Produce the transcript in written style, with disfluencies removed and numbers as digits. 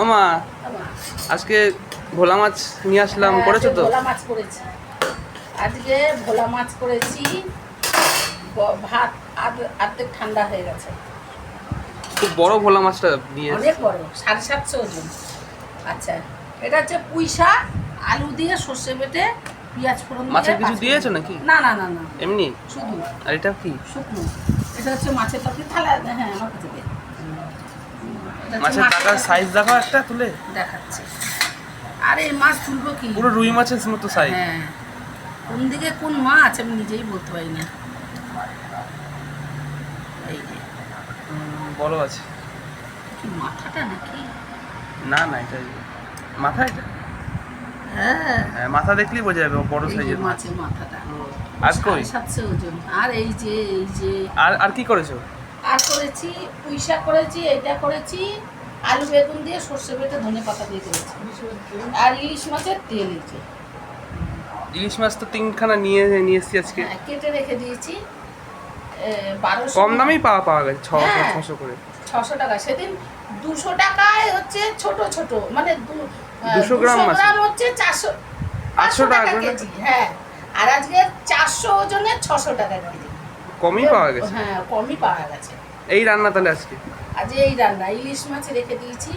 ওমা আজকে ভোলা মাছ নিয়ে আসলাম, করেছো তো? ভোলা মাছ করেছি আজকে, ভোলা মাছ করেছি। ভাত আর্ধেক ঠান্ডা হয়ে গেছে। খুব বড় ভোলা মাছটা নিয়ে অনেক বড়, 750 ওজন। আচ্ছা, এটা হচ্ছে পুঁই শাক, আলু দিয়ে সর্ষে বেটে পেঁয়াজ ফোড়ন দিয়ে। মাছের কিছু দিয়েছো নাকি? না না না না, এমনি শুধু। আর এটা কি? শুকনো। এটা হচ্ছে মাছের তরকারি। থালা, হ্যাঁ আমার কাছে দে। মাছের টাকার সাইজ দেখো একটা তুলে দেখাচ্ছি। আরে মাছ তুলবো কি, পুরো রুই মাছের মতো সাইজ। হ্যাঁ, কোন দিকে কোন মাছ আমি নিজেই বলতে পারি না। এই যে বড় আছে। কি মাথাটা নাকি? না না, এটা মাথা, এটা হ্যাঁ, হ্যাঁ, মাথা দেখলেই বোঝা যাবে বড় এই যে সাইজের মাছ। মাছের মাথাটা। আর কই? 750 ওজন। আর এই যে আর আর কি করেছো? আর করেছি পুঁই শাক করেছি, এইটা করেছি আলু বেগুন দিয়ে সর্ষে বেটে ধনে পাতা দিয়ে করেছি। আর ইলিশ মাছের তেল। এই যে ইলিশ মাছ তো 3খানা নিয়ে এসেছি আজকে। হ্যাঁ, কেটে রেখে দিয়েছি। 1200 কম দামেই পাওয়া গেছে, 600 হ্যাঁ। 600 করে। 600 টাকা। সেদিন 200 টাকায় হচ্ছে ছোট ছোট, মানে 200 গ্রাম মাছ হচ্ছে 400 800 টাকা করে। কেজি। হ্যাঁ, আর আজকে 400 ওজনে 600 টাকা কেজি। কমই পাওয়া গেছে। হ্যাঁ, কমই পাওয়া গেছে। এই রান্না তাহলে আজকে। আজ এই রান্না ইলিশ মাছ রেখে দিয়েছি,